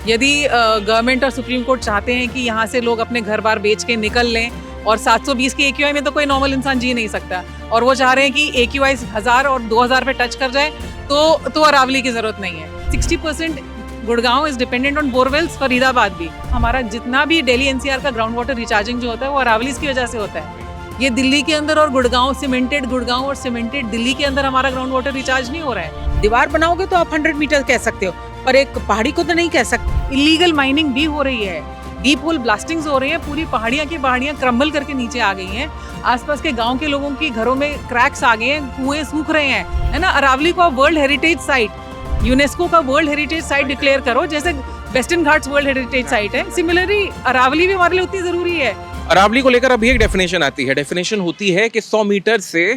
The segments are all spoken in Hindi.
यदि गवर्नमेंट और सुप्रीम कोर्ट चाहते हैं कि यहाँ से लोग अपने घर बार बेच के निकल लें, और 720 की AQI में तो कोई नॉर्मल इंसान जी नहीं सकता, और वो चाह रहे हैं कि AQI 1000 और 2000 पे टच कर जाए तो अरावली की जरूरत नहीं है। 60% Gurgaon is dependent on borewells, Faridabad भी। हमारा जितना भी दिल्ली NCR का ग्राउंड वाटर रिचार्जिंग जो होता है वो अरावलीज की वजह से होता है। ये दिल्ली के अंदर और सीमेंटेड गुड़गांव और सीमेंटेड दिल्ली के अंदर हमारा ग्राउंड वाटर रिचार्ज नहीं हो रहा है। दीवार बनाओगे तो आप 100 मीटर कह सकते हो, पर एक पहाड़ी को तो नहीं कह सकते। इलीगल माइनिंग भी हो रही है, डीप होल ब्लास्टिंग्स हो रही है, पूरी पहाड़ियां की पहाड़ियां क्रम्बल करके नीचे आ गई हैं। आसपास के गांव के लोगों की घरों में क्रैक्स आ गए हैं, कुएं सूख रहे हैं, है ना। अरावली को वर्ल्ड हेरिटेज साइट, यूनेस्को का वर्ल्ड हेरिटेज साइट डिक्लेयर करो, जैसे western Ghats world heritage site है। सिमिलरली अरावली भी हमारे लिए उतनी जरूरी है। अरावली को लेकर अभी एक डेफिनेशन आती है। डेफिनेशन होती है कि 100 मीटर से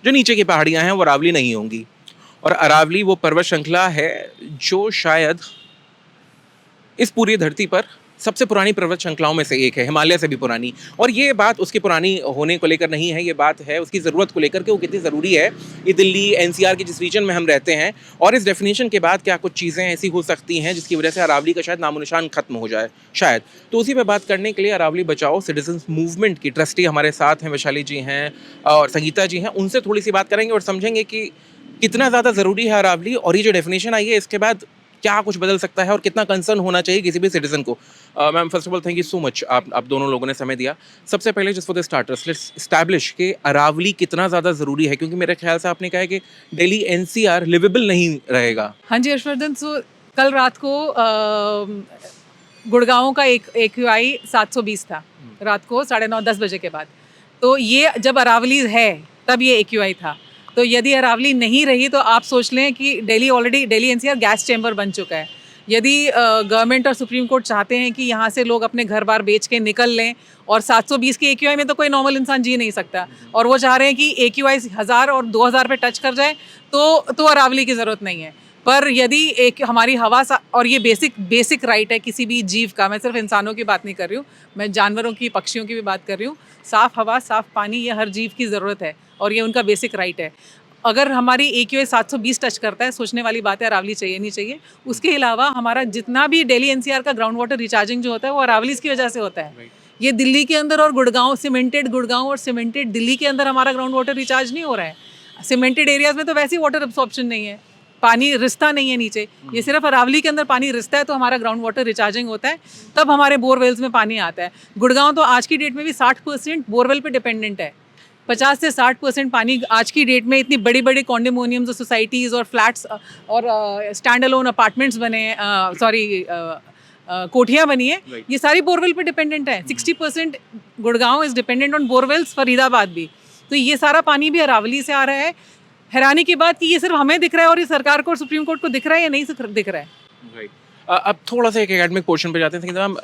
जो नीचे की पहाड़ियां हैं वो अरावली नहीं होंगी, और अरावली वो पर्वत श्रृंखला है जो शायद इस पूरी धरती पर सबसे पुरानी पर्वत श्रृंखलाओं में से एक है, हिमालय से भी पुरानी। और ये बात उसकी पुरानी होने को लेकर नहीं है, ये बात है उसकी ज़रूरत को लेकर कि वो कितनी ज़रूरी है ये दिल्ली NCR के जिस रीजन में हम रहते हैं। और इस डेफिनेशन के बाद क्या कुछ चीज़ें ऐसी हो सकती हैं जिसकी वजह से अरावली का शायद नामो निशान खत्म हो जाए शायद। तो उसी पर बात करने के लिए अरावली बचाओ सिटीजन्स मूवमेंट की ट्रस्टी हमारे साथ हैं, वैशाली जी हैं और संगीता जी हैं। उनसे थोड़ी सी बात करेंगे और समझेंगे कि कितना ज़्यादा ज़रूरी है अरावली, और ये जो डेफिनेशन आई है इसके बाद क्या कुछ बदल सकता है और कितना कंसर्न होना चाहिए किसी भी सिटीजन को। Ma'am, first of all thank you so much, आप दोनों लोगों ने समय दिया। सबसे पहले just for the starters let's establish कि अरावली कितना ज़्यादा ज़रूरी है, क्योंकि मेरे ख्याल से आपने कहा है कि दिल्ली NCR लिवेबल नहीं रहेगा। हाँ जी हर्षवर्धन, सो कल रात को गुड़गांव का एक AQI 720 था, रात को 9:30-10 बजे के बाद। तो ये जब अरावली है तब ये AQI था। तो यदि अरावली नहीं रही तो आप सोच लें कि दिल्ली NCR गैस चैम्बर बन चुका है। यदि गवर्नमेंट और सुप्रीम कोर्ट चाहते हैं कि यहाँ से लोग अपने घर बार बेच के निकल लें, और 720 की AQI में तो कोई नॉर्मल इंसान जी नहीं सकता, और वो चाह रहे हैं कि AQI 1000 और 2000 पे टच कर जाए तो अरावली की ज़रूरत नहीं है। पर यदि एक हमारी हवा और ये बेसिक राइट है किसी भी जीव का, मैं सिर्फ इंसानों की बात नहीं कर रही हूँ, मैं जानवरों की, पक्षियों की भी बात कर रही हूँ। साफ़ हवा, साफ़ पानी, ये हर जीव की ज़रूरत है और ये उनका बेसिक राइट है। अगर हमारी AQI 720 टच करता है, सोचने वाली बात है, अरावली चाहिए नहीं चाहिए। उसके अलावा हमारा जितना भी दिल्ली NCR का ग्राउंड वाटर रिचार्जिंग जो होता है वो अरावलीज की वजह से होता है। ये दिल्ली के अंदर और सीमेंटेड गुड़गांव और सीमेंटेड दिल्ली के अंदर हमारा ग्राउंड वाटर रिचार्ज नहीं हो रहा है। सीमेंटेड एरियाज में तो वैसे ही वाटर अब्सॉर्प्शन नहीं है, पानी रिसता नहीं है नीचे। ये सिर्फ अरावली के अंदर पानी रिसता है तो हमारा ग्राउंड वाटर रिचार्जिंग होता है, तब हमारे बोरवेल्स में पानी आता है। गुड़गांव तो आज की डेट में भी 60% बोरवेल पे डिपेंडेंट है। 50 से 60% पानी आज की डेट में, इतनी बड़ी बड़ी कॉन्डोमिनियम्स और सोसाइटीज़ और फ्लैट्स और स्टैंड अलोन अपार्टमेंट्स बने हैं, कोठियाँ बनी है, ये सारी बोरवेल पे डिपेंडेंट है। 60% Gurgaon is dependent on borewells, Faridabad भी। तो ये सारा पानी भी अरावली से आ रहा है। हैरानी की बात कि ये सिर्फ हमें दिख रहा है और ये सरकार को और सुप्रीम कोर्ट को दिख रहा है या नहीं दिख रहा है। राइट, अब थोड़ा सा एक एकेडमिक पोर्शन पे जाते हैं। मैम,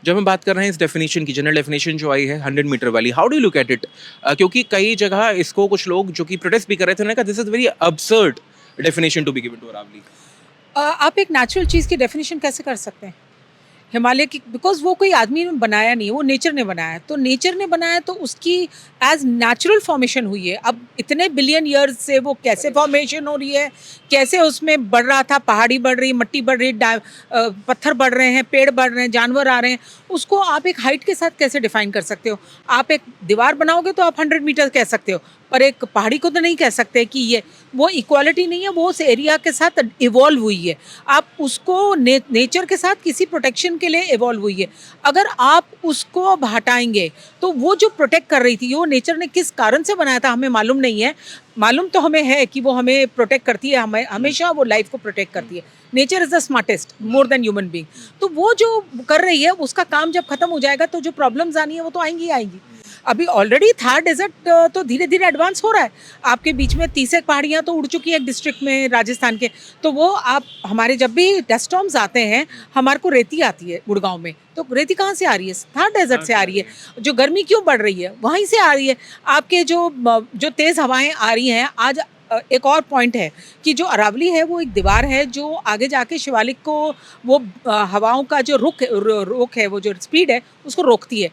जब हम बात कर रहे हैं इस डेफिनेशन की, जनरल डेफिनेशन जो आई है 100 मीटर वाली, how do look at it? क्योंकि कई जगह इसको कुछ लोग जो कि प्रोटेस्ट भी कर रहे थे, उन्होंने कहा this is very absurd definition to be given to Aravalli. आप एक नेचुरल चीज़ की डेफिनेशन कैसे कर सकते हैं हिमालय की? बिकॉज वो कोई आदमी ने बनाया नहीं है, वो नेचर ने बनाया है। तो नेचर ने बनाया तो उसकी एज नेचुरल फॉर्मेशन हुई है। अब इतने बिलियन ईयर्स से वो कैसे फॉर्मेशन हो रही है, कैसे उसमें बढ़ रहा था, पहाड़ी बढ़ रही, मट्टी बढ़ रही, पत्थर बढ़ रहे हैं, पेड़ बढ़ रहे हैं, जानवर आ रहे हैं, उसको आप एक हाइट के साथ कैसे डिफाइन कर सकते हो? आप एक दीवार बनाओगे तो आप 100 मीटर कह सकते हो, पर एक पहाड़ी को तो नहीं कह सकते कि ये वो इक्वालिटी नहीं है, वो उस एरिया के साथ इवॉल्व हुई है। आप उसको नेचर के साथ किसी प्रोटेक्शन के लिए इवॉल्व हुई है। अगर आप उसको अब हटाएंगे तो वो जो प्रोटेक्ट कर रही थी, वो नेचर ने किस कारण से बनाया था हमें मालूम नहीं है। मालूम तो हमें है कि वो हमें प्रोटेक्ट करती है, हमें हमेशा वो लाइफ को प्रोटेक्ट करती है। Nature is the smartest more than human being. तो वो जो कर रही है उसका काम जब खत्म हो जाएगा तो जो प्रॉब्लम्स आनी है वो तो आएंगी आएंगी। अभी ऑलरेडी थार डेजर्ट तो धीरे धीरे एडवांस हो रहा है। आपके बीच में 30 एक पहाड़ियाँ तो उड़ चुकी है एक डिस्ट्रिक्ट में राजस्थान के। तो वो आप हमारे जब भी डस्ट स्टॉर्म्स आते हैं, हमारे को रेती आती है गुड़गांव में, तो रेती कहाँ से आ रही है? थार डेजर्ट से आ रही है। जो गर्मी क्यों बढ़ रही है वहीं से आ रही है। आपके जो तेज़ हवाएं आ रही हैं, आज एक और पॉइंट है कि जो अरावली है वो एक दीवार है जो आगे जाके शिवालिक को वो हवाओं का जो रुख है, वो जो स्पीड है उसको रोकती है।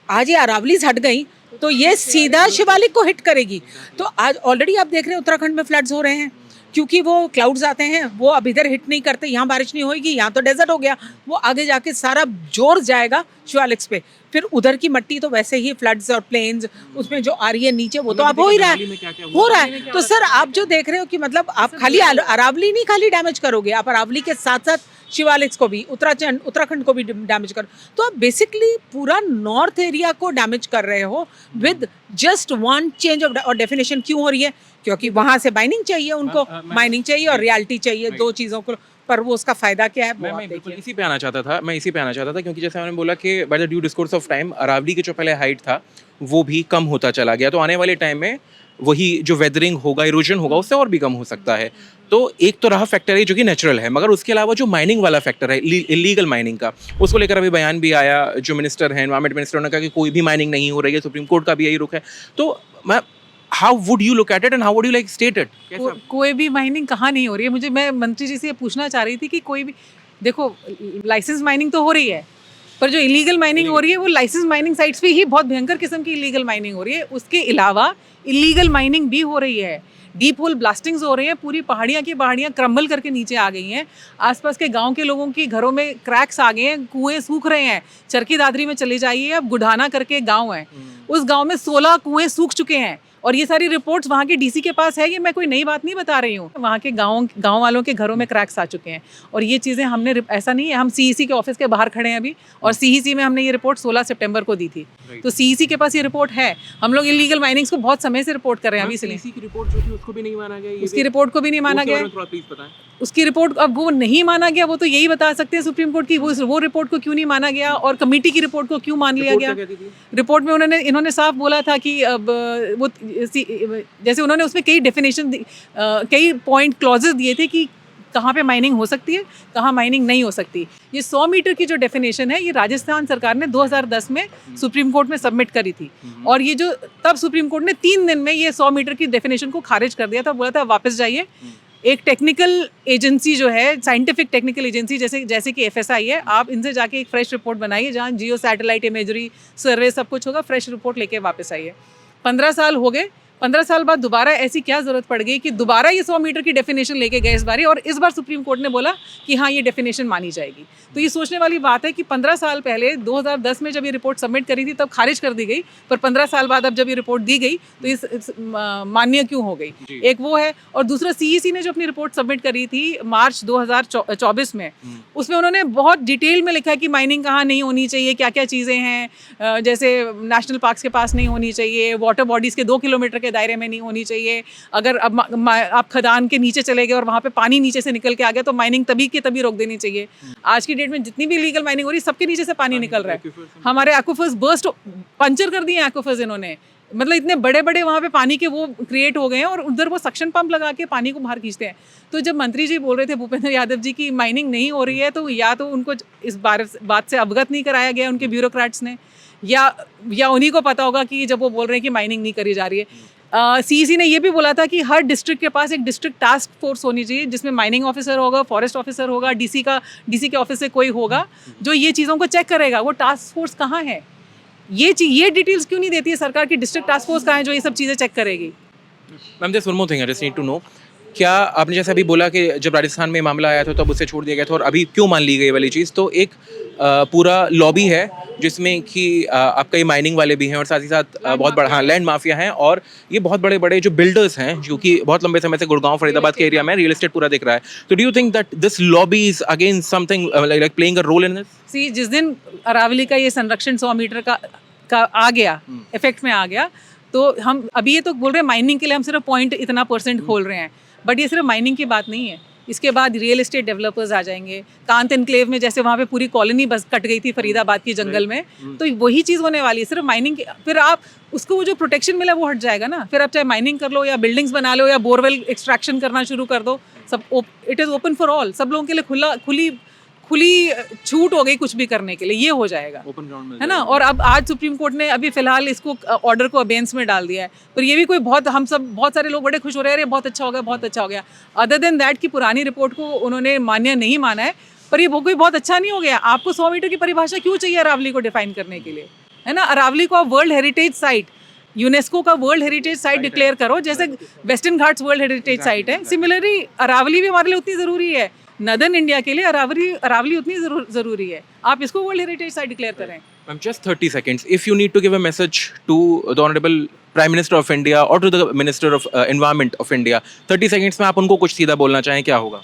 आज ये अरावलीज हट गई तो ये सीधा शिवालिक को हिट करेगी। तो आज ऑलरेडी आप देख रहे हैं उत्तराखंड में फ्लड्स हो रहे हैं, क्योंकि वो क्लाउड्स आते हैं, वो अब इधर हिट नहीं करते, यहाँ बारिश नहीं होगी, यहाँ तो डेजर्ट हो गया, वो आगे जाके सारा जोर जाएगा शिवालिक्स पे, फिर उधर की मिट्टी तो वैसे ही फ्लड्स और प्लेन्स उसमें जो आ रही है नीचे, वो तो अब हो ही रहा है, हो रहा है। तो सर आप जो देख रहे हो कि मतलब आप खाली अरावली नहीं खाली डैमेज करोगे, आप अरावली के साथ साथ शिवालिक्स को भी, उत्तराखंड को भी डैमेज करो, तो आप बेसिकली पूरा नॉर्थ एरिया को डैमेज कर रहे हो with just one change of definition. क्यों हो रही है? क्योंकि वहां से माइनिंग चाहिए उनको, माइनिंग चाहिए और रियलिटी चाहिए, दो चीज़ों को, पर वो उसका फायदा क्या है वो आप मैं बिल्कुल देखिए। इसी पे आना चाहता था, मैं इसी पे आना चाहता था, क्योंकि जैसे मैंने बोला कि by the due discourse of time Aravalli की जो पहले हाइट था वो भी कम होता चला गया, तो आने वाले टाइम में वही जो वेदरिंग होगा, इरोजन होगा, उससे और भी कम हो सकता है। तो एक तो रहा फैक्टर है जो कि नेचुरल है, मगर उसके अलावा जो माइनिंग वाला फैक्टर है, इलीगल माइनिंग का, उसको लेकर अभी बयान भी आया, जो मिनिस्टर हैं, एनवायरमेंट मिनिस्टर, उन्होंने कहा कि कोई भी माइनिंग नहीं हो रही है, सुप्रीम कोर्ट का भी यही रुख है। तो मैं how would you look at it and how would you like state it? कोई भी माइनिंग कहाँ नहीं हो रही है? मैं मंत्री जी से ये पूछना चाह रही थी कि कोई भी, देखो लाइसेंस माइनिंग तो हो रही है, पर जो इलीगल माइनिंग हो रही है वो लाइसेंस माइनिंग साइट्स पे ही बहुत भयंकर किस्म की इलीगल माइनिंग हो रही है। उसके अलावा इलीगल माइनिंग भी हो रही है, डीप होल ब्लास्टिंग्स हो रहे हैं, पूरी पहाड़ियाँ की पहाड़ियाँ क्रम्बल करके नीचे आ गई हैं, आसपास के गांव के लोगों की घरों में क्रैक्स आ गए हैं, कुएं सूख रहे हैं। चरखी दादरी में चले जाइए, अब गुढ़ाना करके गाँव है, उस गाँव में 16 कुएं सूख चुके हैं, और ये सारी रिपोर्ट्स वहाँ के डीसी के पास है, ये मैं कोई नई बात नहीं बता रही हूँ। वहाँ के गाँव वालों के घरों में क्रैक्स आ चुके हैं, और ये चीज़ें हमने, ऐसा नहीं है, हम सीईसी के ऑफिस के बाहर खड़े हैं अभी, और सीईसी में हमने ये रिपोर्ट 16 सितंबर को दी थी, तो सीईसी के पास ये रिपोर्ट है। हम लोग इलीगल माइनिंग्स को बहुत समय से रिपोर्ट कर रहे हैं अभी, इसलिए की रिपोर्ट जो थी उसको भी नहीं माना गया, उसकी रिपोर्ट को भी नहीं माना गया। प्लीज बताएं। उसकी रिपोर्ट, अब वो नहीं माना गया, वो तो यही बता सकते हैं सुप्रीम कोर्ट की वो रिपोर्ट को क्यों नहीं माना गया, और कमेटी की रिपोर्ट को क्यों मान लिया गया। रिपोर्ट में इन्होंने साफ बोला था कि अब वो जैसे उन्होंने उसमें कई डेफिनेशन, कई पॉइंट क्लॉजेस दिए थे कि कहाँ पे माइनिंग हो सकती है, कहाँ माइनिंग नहीं हो सकती। ये 100 मीटर की जो डेफिनेशन है, ये राजस्थान सरकार ने 2010 में सुप्रीम कोर्ट में सबमिट करी थी, और ये जो तब सुप्रीम कोर्ट ने 3 दिन में ये 100 मीटर की डेफिनेशन को खारिज कर दिया था, बोला था वापस जाइए। एक टेक्निकल एजेंसी जो है, साइंटिफिक टेक्निकल एजेंसी जैसे कि FSI है, आप इनसे जाके एक फ्रेश रिपोर्ट बनाइए, जहाँ जियो सैटेलाइट इमेजरी सर्वे सब कुछ होगा, फ्रेश रिपोर्ट लेके वापस आइए। 15 साल हो गए, 15 साल बाद दोबारा ऐसी क्या ज़रूरत पड़ गई कि दोबारा ये 100 मीटर की डेफिनेशन लेके गए इस बारी, और इस बार सुप्रीम कोर्ट ने बोला कि हाँ ये डेफिनेशन मानी जाएगी। तो ये सोचने वाली बात है कि 15 साल पहले 2010 में जब ये रिपोर्ट सबमिट करी थी तब खारिज कर दी गई, पर 15 साल बाद अब जब ये रिपोर्ट दी गई तो इस मान्य क्यों हो गई? एक वो है, और दूसरा CEC ने जो अपनी रिपोर्ट सबमिट करी थी मार्च 2024 में, उसमें उन्होंने बहुत डिटेल में लिखा कि माइनिंग कहाँ नहीं होनी चाहिए, क्या क्या चीज़ें हैं, जैसे नेशनल पार्क्स के पास नहीं होनी चाहिए, वाटर बॉडीज़ के 2 किलोमीटर के दायरे में नहीं होनी चाहिए, अगर अब आप खदान के नीचे चले गए और वहाँ पे पानी नीचे से निकल के आ गया तो माइनिंग तभी के तभी रोक देनी चाहिए। आज की डेट में जितनी भी लीगल माइनिंग हो रही है, सबके नीचे से पानी निकल रहा है। हमारे एक्वाफर्स पंचर कर दिए एक्वाफर्स इन्होंने, मतलब इतने बड़े बड़े वहाँ पे पानी के वो क्रिएट हो गए हैं, और उधर वो सक्शन पंप लगा के पानी को बाहर खींचते हैं। तो जब मंत्री जी बोल रहे थे भूपेंद्र यादव जी की माइनिंग नहीं हो रही है, तो या तो उनको इस बात से अवगत नहीं कराया गया उनके ब्यूरोक्रेट्स ने, या उन्हीं को पता होगा कि जब वो बोल रहे हैं कि माइनिंग नहीं करी जा रही है। CEC ने ये भी बोला था कि हर डिस्ट्रिक्ट के पास एक डिस्ट्रिक्ट टास्क फोर्स होनी चाहिए, जिसमें माइनिंग ऑफिसर होगा, फॉरेस्ट ऑफिसर होगा, डीसी के ऑफिस से कोई होगा जो ये चीज़ों को चेक करेगा। वो टास्क फोर्स कहाँ है? ये डिटेल्स क्यों नहीं देती है सरकार की? डिस्ट्रिक्ट टास्क फोर्स कहाँ है जो ये सब चीज़ें चेक करेगी? Ma'am just one more thing I just need to know, क्या आपने जैसे अभी बोला कि जब राजस्थान में मामला आया था तब उसे छोड़ दिया गया था, और अभी क्यों मान ली गई वाली चीज़, तो एक पूरा लॉबी है जिसमें कि आपका ये माइनिंग वाले भी हैं, और साथ ही साथ बहुत बड़ा, हाँ, लैंड माफिया हैं, और ये बहुत बड़े बड़े जो बिल्डर्स हैं जो कि बहुत लंबे समय से गुड़गांव फरीदाबाद के एरिया में रियल एस्टेट पूरा दिख रहा है। तो do you think that this lobby is again something like playing a role in this? See, जिस दिन अरावली का ये संरक्षण 100 मीटर का आ गया, इफेक्ट में आ गया, तो हम अभी ये तो बोल रहे हैं माइनिंग के लिए हम सिर्फ पॉइंट इतना % खोल रहे हैं, बट ये सिर्फ माइनिंग की बात नहीं है। इसके बाद रियल एस्टेट डेवलपर्स आ जाएंगे, कांत एनक्लेव में जैसे वहाँ पे पूरी कॉलोनी बस कट गई थी फरीदाबाद की जंगल में, तो वही चीज़ होने वाली है सिर्फ माइनिंग की। फिर आप उसको वो जो प्रोटेक्शन मिला वो हट जाएगा ना, फिर आप चाहे माइनिंग कर लो या बिल्डिंग्स बना लो या बोरवेल एक्सट्रैक्शन करना शुरू कर दो, सब it is open for all, सब लोगों के लिए खुली छूट हो गई कुछ भी करने के लिए, ये हो जाएगा, ओपन ग्राउंड में, है ना। और अब आज सुप्रीम कोर्ट ने अभी फिलहाल इसको ऑर्डर को अबेंस में डाल दिया है, पर ये भी कोई बहुत सारे लोग बड़े खुश हो रहे हैं, बहुत अच्छा हो गया, बहुत अच्छा हो गया। अदर देन दैट की पुरानी रिपोर्ट को उन्होंने मान्य नहीं माना है, पर ये कोई बहुत अच्छा नहीं हो गया। आपको 100 मीटर की परिभाषा क्यों चाहिए अरावली को डिफाइन करने के लिए, है ना? अरावली को आप वर्ल्ड हेरिटेज साइट यूनेस्को का वर्ल्ड हेरिटेज साइट डिक्लेयर करो, जैसे western Ghats world heritage site है, सिमिलरली अरावली भी हमारे लिए उतनी ज़रूरी है। नदर्न इंडिया के लिए अरावली उतनी ज़रूरी है। आप इसको वर्ल्ड हेरिटेज साइट डिक्लेयर करें। Ma'am, just 30 seconds. If you need to give a message to the Honorable Prime Minister of India or to the Minister of Environment of India, 30 seconds में आप उनको कुछ सीधा बोलना चाहें, क्या होगा?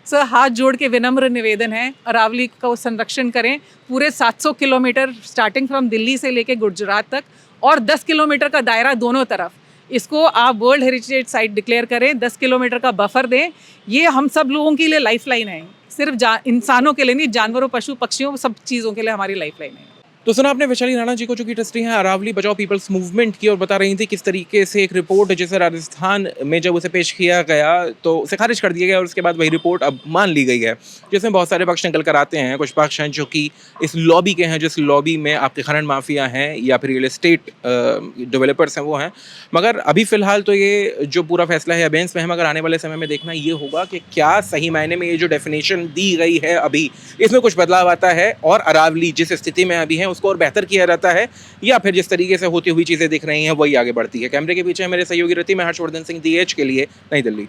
सर, हाथ जोड़ के विनम्र निवेदन है, अरावली का संरक्षण करें। पूरे 700 किलोमीटर स्टार्टिंग फ्रॉम दिल्ली से लेके गुजरात तक और 10 किलोमीटर का दायरा दोनों तरफ, इसको आप वर्ल्ड हेरिटेज साइट डिक्लेयर करें। 10 किलोमीटर का बफर दें। ये हम सब लोगों के लिए लाइफलाइन है, सिर्फ इंसानों के लिए नहीं, जानवरों, पशु पक्षियों, सब चीज़ों के लिए हमारी लाइफलाइन है। तो सुना आपने वैशाली राणा जी को, जो कि ट्रस्टी हैं अरावली बचाओ पीपल्स मूवमेंट की, और बता रही थी किस तरीके से एक रिपोर्ट जिसे राजस्थान में जब उसे पेश किया गया तो उसे खारिज कर दिया गया और उसके बाद वही रिपोर्ट अब मान ली गई है, जिसमें बहुत सारे पक्ष निकल कर आते हैं। कुछ पक्ष हैं जो कि इस लॉबी के हैं, जिस लॉबी में आपके खनन माफिया हैं या फिर रियल एस्टेट डेवलपर्स हैं, वो हैं। मगर अभी फ़िलहाल तो ये जो पूरा फैसला है अबेंस में है, मगर आने वाले समय में देखना ये होगा कि क्या सही मायने में ये जो डेफिनेशन दी गई है अभी, इसमें कुछ बदलाव आता है और अरावली जिस स्थिति में अभी है उसको और बेहतर किया जाता है, या फिर जिस तरीके से होती हुई चीज़ें दिख रही हैं वही आगे बढ़ती है। कैमरे के पीछे मेरे सहयोगी रति, मैं हर्षवर्धन सिंह, DH के लिए, नई दिल्ली।